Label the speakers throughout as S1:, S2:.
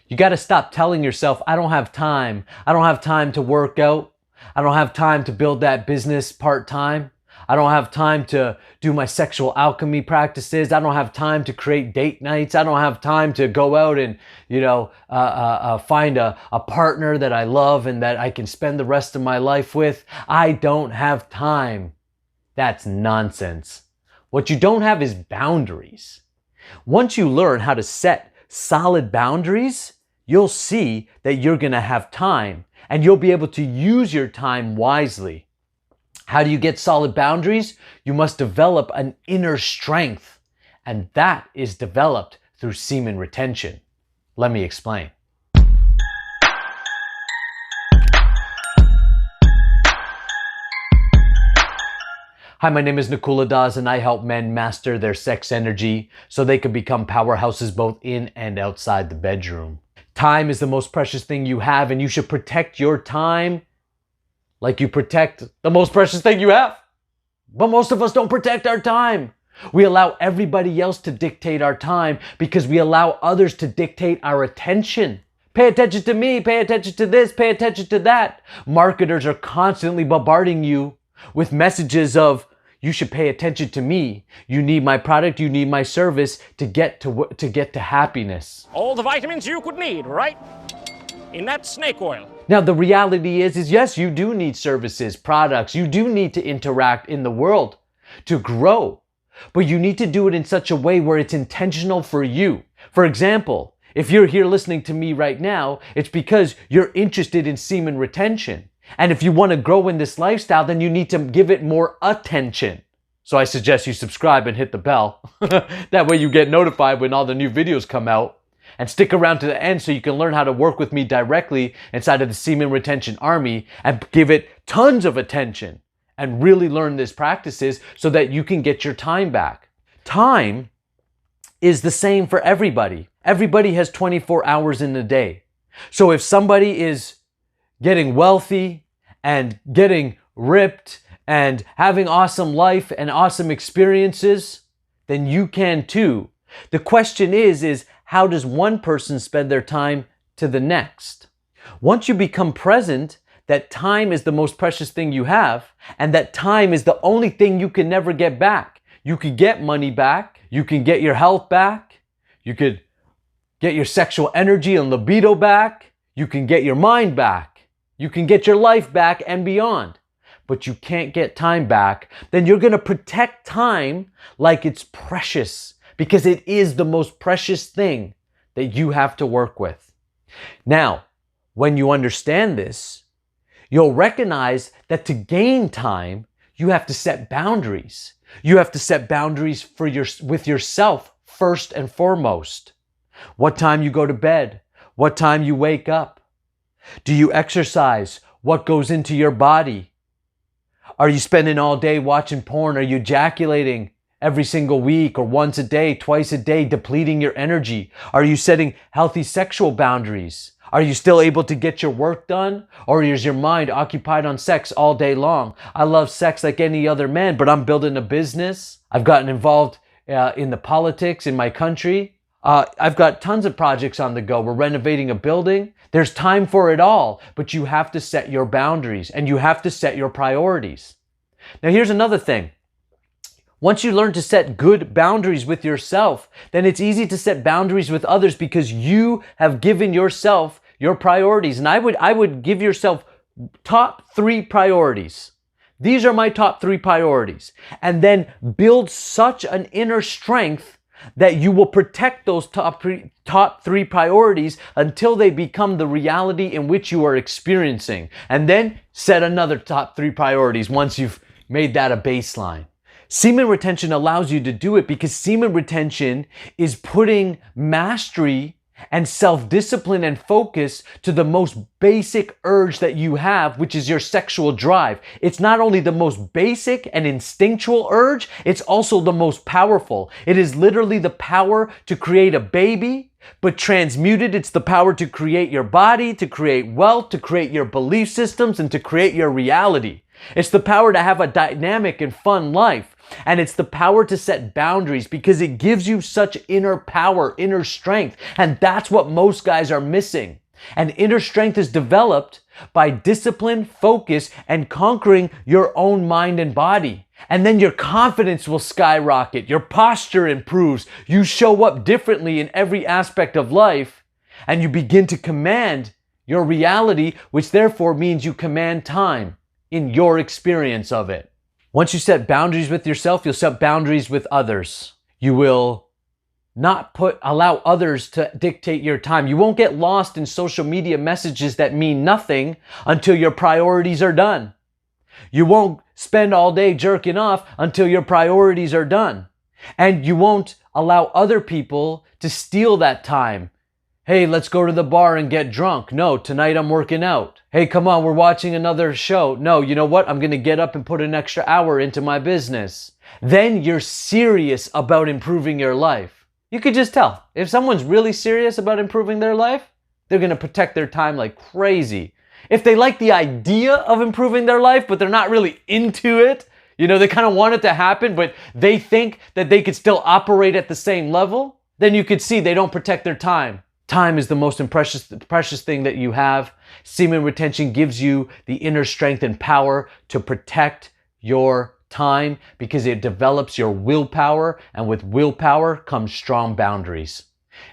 S1: You got to stop telling yourself, I don't have time. I don't have time to work out. I don't have time to build that business part-time. I don't have time to do my sexual alchemy practices. I don't have time to create date nights. I don't have time to go out and, find a partner that I love and that I can spend the rest of my life with. I don't have time. That's nonsense. What you don't have is boundaries. Once you learn how to set solid boundaries, you'll see that you're going to have time and you'll be able to use your time wisely. How do you get solid boundaries? You must develop an inner strength, and that is developed through semen retention. Let me explain. Hi, my name is Nakula Das, and I help men master their sex energy so they can become powerhouses both in and outside the bedroom. Time is the most precious thing you have, and you should protect your time like you protect the most precious thing you have. But most of us don't protect our time. We allow everybody else to dictate our time because we allow others to dictate our attention. Pay attention to me, pay attention to this, pay attention to that. Marketers are constantly bombarding you with messages of, you should pay attention to me. You need my product, you need my service to get to happiness.
S2: All the vitamins you could need, right? In that snake oil.
S1: Now, the reality is yes, you do need services, products. You do need to interact in the world to grow. But you need to do it in such a way where it's intentional for you. For example, if you're here listening to me right now, it's because you're interested in semen retention. And if you want to grow in this lifestyle, then you need to give it more attention. So I suggest you subscribe and hit the bell. That way you get notified when all the new videos come out. And stick around to the end so you can learn how to work with me directly inside of the Semen Retention Army and give it tons of attention and really learn these practices so that you can get your time back. Time is the same for everybody. Everybody has 24 hours in a day. So if somebody is getting wealthy and getting ripped and having awesome life and awesome experiences, then you can too. The question is how does one person spend their time to the next? Once you become present that time is the most precious thing you have and that time is the only thing you can never get back. You could get money back. You can get your health back. You could get your sexual energy and libido back. You can get your mind back. You can get your life back and beyond. But you can't get time back. Then you're going to protect time like it's precious. Because it is the most precious thing that you have to work with. Now, when you understand this, you'll recognize that to gain time, you have to set boundaries. You have to set boundaries with yourself first and foremost. What time you go to bed? What time you wake up? Do you exercise? What goes into your body? Are you spending all day watching porn? Are you ejaculating every single week or once a day, twice a day, depleting your energy? Are you setting healthy sexual boundaries? Are you still able to get your work done? Or is your mind occupied on sex all day long? I love sex like any other man, but I'm building a business. I've gotten involved in the politics in my country. I've got tons of projects on the go. We're renovating a building. There's time for it all, but you have to set your boundaries and you have to set your priorities. Now, here's another thing. Once you learn to set good boundaries with yourself, then it's easy to set boundaries with others because you have given yourself your priorities. And I would give yourself top 3 priorities. These are my top 3 priorities. And then build such an inner strength that you will protect those top three priorities until they become the reality in which you are experiencing. And then set another top 3 priorities once you've made that a baseline. Semen retention allows you to do it because semen retention is putting mastery and self-discipline and focus to the most basic urge that you have, which is your sexual drive. It's not only the most basic and instinctual urge, it's also the most powerful. It is literally the power to create a baby, but transmuted, it's the power to create your body, to create wealth, to create your belief systems, and to create your reality. It's the power to have a dynamic and fun life. And it's the power to set boundaries because it gives you such inner power, inner strength. And that's what most guys are missing. And inner strength is developed by discipline, focus, and conquering your own mind and body. And then your confidence will skyrocket. Your posture improves. You show up differently in every aspect of life. And you begin to command your reality, which therefore means you command time in your experience of it. Once you set boundaries with yourself, you'll set boundaries with others. You will not allow others to dictate your time. You won't get lost in social media messages that mean nothing until your priorities are done. You won't spend all day jerking off until your priorities are done. And you won't allow other people to steal that time. Hey, let's go to the bar and get drunk. No, tonight I'm working out. Hey, come on, we're watching another show. No, you know what? I'm going to get up and put an extra hour into my business. Then you're serious about improving your life. You could just tell. If someone's really serious about improving their life, they're going to protect their time like crazy. If they like the idea of improving their life, but they're not really into it, they kind of want it to happen, but they think that they could still operate at the same level, then you could see they don't protect their time. Time is the most precious thing that you have. Semen retention gives you the inner strength and power to protect your time because it develops your willpower, and with willpower comes strong boundaries.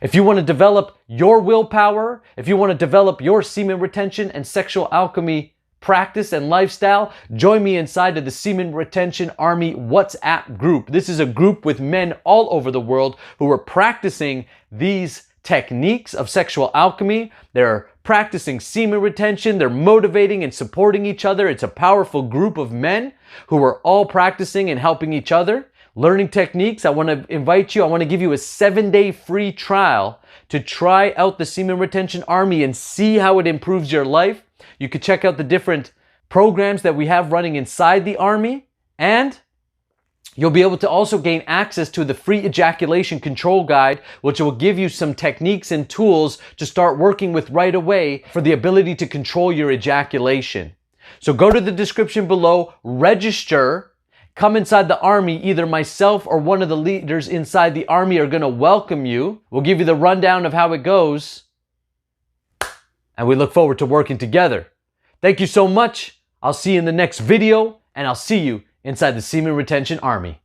S1: If you want to develop your willpower, if you want to develop your semen retention and sexual alchemy practice and lifestyle, join me inside of the Semen Retention Army WhatsApp group. This is a group with men all over the world who are practicing these techniques of sexual alchemy. They're practicing semen retention. They're motivating and supporting each other. It's a powerful group of men who are all practicing and helping each other, learning techniques. I want to invite you. I want to give you a 7-day free trial to try out the Semen Retention Army and see how it improves your life. You could check out the different programs that we have running inside the Army, and you'll be able to also gain access to the free ejaculation control guide, which will give you some techniques and tools to start working with right away for the ability to control your ejaculation. So go to the description below, register, come inside the Army. Either myself or one of the leaders inside the Army are going to welcome you. We'll give you the rundown of how it goes, and we look forward to working together. Thank you so much. I'll see you in the next video, and I'll see you inside the Semen Retention Army.